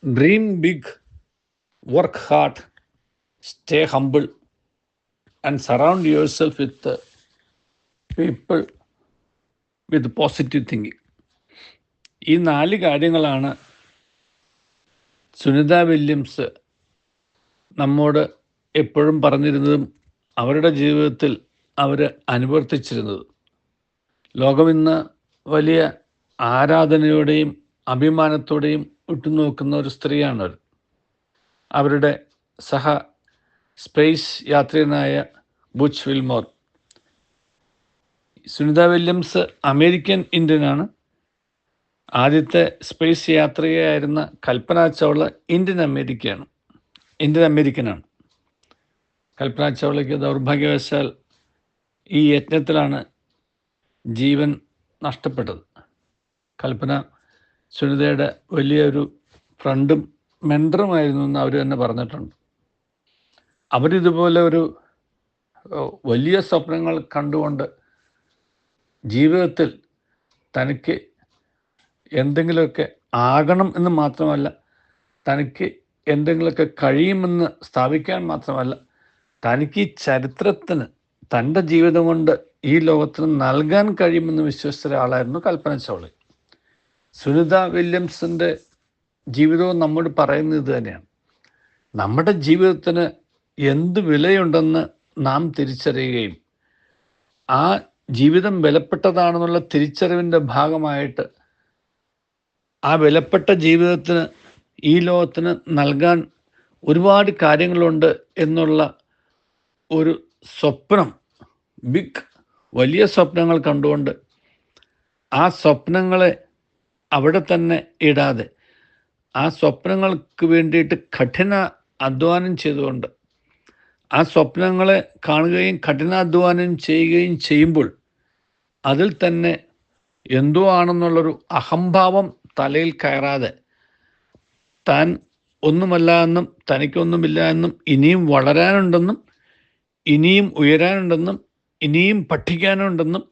Dream big, work hard, stay humble, and surround yourself with people with positive thinking. ഈ 4 കാര്യങ്ങളാണ് Sunitha Williams നമ്മോട് എപ്പോഴും പറഞ്ഞിരുന്നതും അവരുടെ ജീവിതത്തിൽ അവർ അനുവർത്തിച്ചിരുന്നത്. ലോകം ഇന്ന് വലിയ ആരാധനയോടെയും അഭിമാനത്തോടെയും ഉറ്റുനോക്കുന്ന ഒരു സ്ത്രീയാണ് അവർ. അവരുടെ സഹ സ്പേസ് യാത്രികനായ Butch Wilmore. Sunita Williams American ഇന്ത്യനാണ്. ആദ്യത്തെ സ്പേസ് യാത്രികയായിരുന്ന കൽപ്പന ചൗള ഇന്ത്യൻ അമേരിക്കനാണ്. കൽപ്പന ചൗളയ്ക്ക് ദൗർഭാഗ്യവശാൽ ഈ യജ്ഞത്തിലാണ് ജീവൻ നഷ്ടപ്പെട്ടത്. കൽപ്പന സുനിതയുടെ വലിയൊരു ഫ്രണ്ടും മെൻറ്ററുമായിരുന്നു എന്ന് അവർ തന്നെ പറഞ്ഞിട്ടുണ്ട്. അവരിതുപോലെ ഒരു വലിയ സ്വപ്നങ്ങൾ കണ്ടുകൊണ്ട് ജീവിതത്തിൽ തനിക്ക് എന്തെങ്കിലുമൊക്കെ ആകണം എന്ന് മാത്രമല്ല, തനിക്ക് എന്തെങ്കിലുമൊക്കെ കഴിയുമെന്ന് സ്ഥാപിക്കാൻ മാത്രമല്ല, തനിക്ക് ഈ ചരിത്രത്തിന് തൻ്റെ ജീവിതം കൊണ്ട് ഈ ലോകത്തിന് നൽകാൻ കഴിയുമെന്ന് വിശ്വസിച്ച ഒരാളായിരുന്നു കൽപ്പന ചൗള. സുനിത വില്യംസിൻ്റെ ജീവിതവും നമ്മോട് പറയുന്നത് ഇത് തന്നെയാണ്. നമ്മുടെ ജീവിതത്തിന് എന്ത് വിലയുണ്ടെന്ന് നാം തിരിച്ചറിയുകയും ആ ജീവിതം വിലപ്പെട്ടതാണെന്നുള്ള തിരിച്ചറിവിൻ്റെ ഭാഗമായിട്ട് ആ വിലപ്പെട്ട ജീവിതത്തിന് ഈ ലോകത്തിന് നൽകാൻ ഒരുപാട് കാര്യങ്ങളുണ്ട് എന്നുള്ള ഒരു സ്വപ്നം, വലിയ സ്വപ്നങ്ങൾ കണ്ടുകൊണ്ട് ആ സ്വപ്നങ്ങളെ അവിടെ തന്നെ ഇടാതെ ആ സ്വപ്നങ്ങൾക്ക് വേണ്ടിയിട്ട് കഠിന അധ്വാനം ചെയ്തുകൊണ്ട് ആ സ്വപ്നങ്ങളെ കാണുകയും കഠിനാധ്വാനം ചെയ്യുകയും ചെയ്യുമ്പോൾ അതിൽ തന്നെ എന്തോ ആണെന്നുള്ളൊരു അഹംഭാവം തലയിൽ കയറാതെ താൻ ഒന്നുമല്ല എന്നും തനിക്കൊന്നുമില്ല എന്നും ഇനിയും വളരാനുണ്ടെന്നും ഇനിയും ഉയരാനുണ്ടെന്നും ഇനിയും പഠിക്കാനുണ്ടെന്നും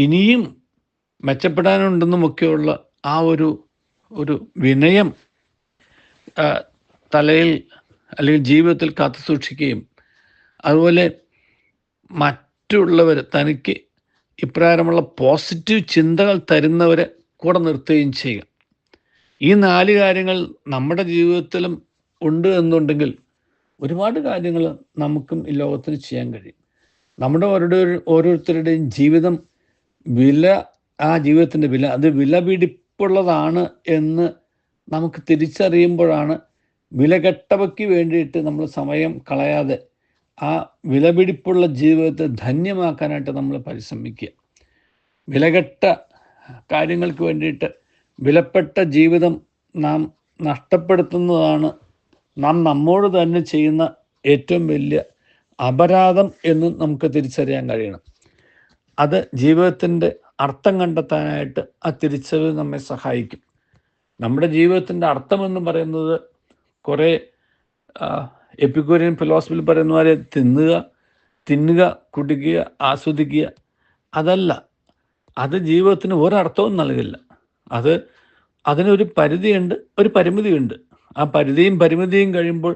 ഇനിയും മെച്ചപ്പെടാനുണ്ടെന്നും ഒക്കെയുള്ള ആ ഒരു വിനയം തലയിൽ അല്ലെങ്കിൽ ജീവിതത്തിൽ കാത്തു സൂക്ഷിക്കുകയും അതുപോലെ മറ്റുള്ളവർ തനിക്ക് ഇപ്രകാരമുള്ള പോസിറ്റീവ് ചിന്തകൾ തരുന്നവരെ കൂടെ നിർത്തുകയും ചെയ്യുക. ഈ 4 കാര്യങ്ങൾ നമ്മുടെ ജീവിതത്തിലും ഉണ്ട് എന്നുണ്ടെങ്കിൽ ഒരുപാട് കാര്യങ്ങൾ നമുക്കും ഈ ലോകത്തിൽ ചെയ്യാൻ കഴിയും. നമ്മുടെ ഓരോരുത്തരുടെയും ജീവിതം ആ ജീവിതത്തിൻ്റെ വില അത് വിലപിടിപ്പുള്ളതാണ് എന്ന് നമുക്ക് തിരിച്ചറിയുമ്പോഴാണ് വിലകെട്ടവയ്ക്ക് വേണ്ടിയിട്ട് നമ്മൾ സമയം കളയാതെ ആ വിലപിടിപ്പുള്ള ജീവിതത്തെ ധന്യമാക്കാനായിട്ട് നമ്മൾ പരിശ്രമിക്കുക. വിലകെട്ട കാര്യങ്ങൾക്ക് വേണ്ടിയിട്ട് വിലപ്പെട്ട ജീവിതം നാം നഷ്ടപ്പെടുത്തുന്നതാണ് നാം നമ്മോട് തന്നെ ചെയ്യുന്ന ഏറ്റവും വലിയ അപരാധം എന്ന് നമുക്ക് തിരിച്ചറിയാൻ കഴിയണം. അത് ജീവിതത്തിൻ്റെ അർത്ഥം കണ്ടെത്താനായിട്ട് ആ തിരിച്ചറിവ് നമ്മെ സഹായിക്കും. നമ്മുടെ ജീവിതത്തിൻ്റെ അർത്ഥമെന്ന് പറയുന്നത് കുറേ എപ്പിക്യൂരിയൻ ഫിലോസഫിയിൽ പറയുന്ന പോലെ തിന്നുക, കുടിക്കുക, ആസ്വദിക്കുക അതല്ല. അത് ജീവിതത്തിന് ഒരർത്ഥവും നൽകില്ല. അതിനൊരു പരിധിയുണ്ട്, ഒരു പരിമിതിയുണ്ട്. ആ പരിമിതിയും കഴിയുമ്പോൾ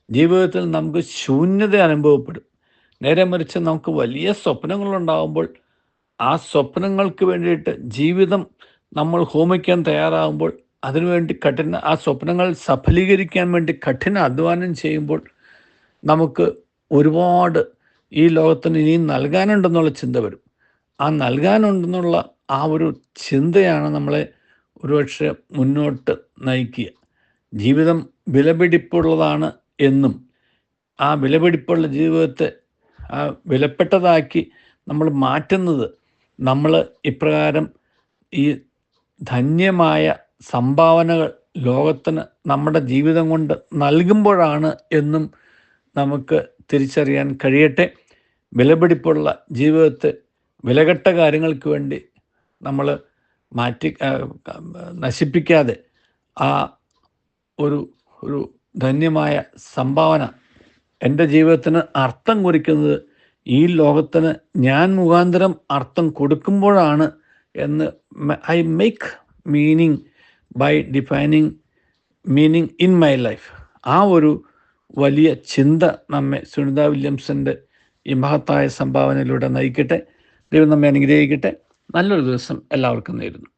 ജീവിതത്തിൽ നമുക്ക് ശൂന്യത അനുഭവപ്പെടും. നേരെ മറിച്ച് നമുക്ക് വലിയ സ്വപ്നങ്ങളുണ്ടാകുമ്പോൾ ആ സ്വപ്നങ്ങൾക്ക് വേണ്ടിയിട്ട് ജീവിതം നമ്മൾ ഹോമിക്കാൻ തയ്യാറാകുമ്പോൾ അതിനുവേണ്ടി ആ സ്വപ്നങ്ങൾ സഫലീകരിക്കാൻ വേണ്ടി കഠിന അധ്വാനം ചെയ്യുമ്പോൾ നമുക്ക് ഒരുപാട് ഈ ലോകത്തിന് ഇനിയും നൽകാനുണ്ടെന്നുള്ള ചിന്ത വരും. ആ നൽകാനുണ്ടെന്നുള്ള ആ ഒരു ചിന്തയാണ് നമ്മളെ ഒരുപക്ഷെ മുന്നോട്ട് നയിക്കുക. ജീവിതം വിലപിടിപ്പുള്ളതാണ് എന്നും ആ വിലപിടിപ്പുള്ള ജീവിതത്തെ ആ വിലപ്പെട്ടതാക്കി നമ്മൾ മാറ്റുന്നത് നമ്മൾ ഇപ്രകാരം ഈ ധന്യമായ സംഭാവനകൾ ലോകത്തിന് നമ്മുടെ ജീവിതം കൊണ്ട് നൽകുമ്പോഴാണ് എന്നും നമുക്ക് തിരിച്ചറിയാൻ കഴിയട്ടെ. വിലപിടിപ്പുള്ള ജീവിതത്തെ വിലകെട്ട കാര്യങ്ങൾക്ക് വേണ്ടി നമ്മൾ നശിപ്പിക്കാതെ ആ ഒരു ധന്യമായ സംഭാവന എൻ്റെ ജീവിതത്തിന് അർത്ഥം കുറിക്കുന്നത് ഈ ലോകത്തിന് ഞാൻ മുഖാന്തരം അർത്ഥം കൊടുക്കുമ്പോഴാണ് എന്ന് I make meaning by defining meaning in my life. ആ ഒരു വലിയ ചിന്ത നമ്മെ സുനിത വില്യംസൻ്റെ ഈ മഹത്തായ സംഭാവനയിലൂടെ നയിക്കട്ടെ. ദൈവം നമ്മെ അനുഗ്രഹിക്കട്ടെ. നല്ലൊരു ദിവസം എല്ലാവർക്കും നേരുന്നു.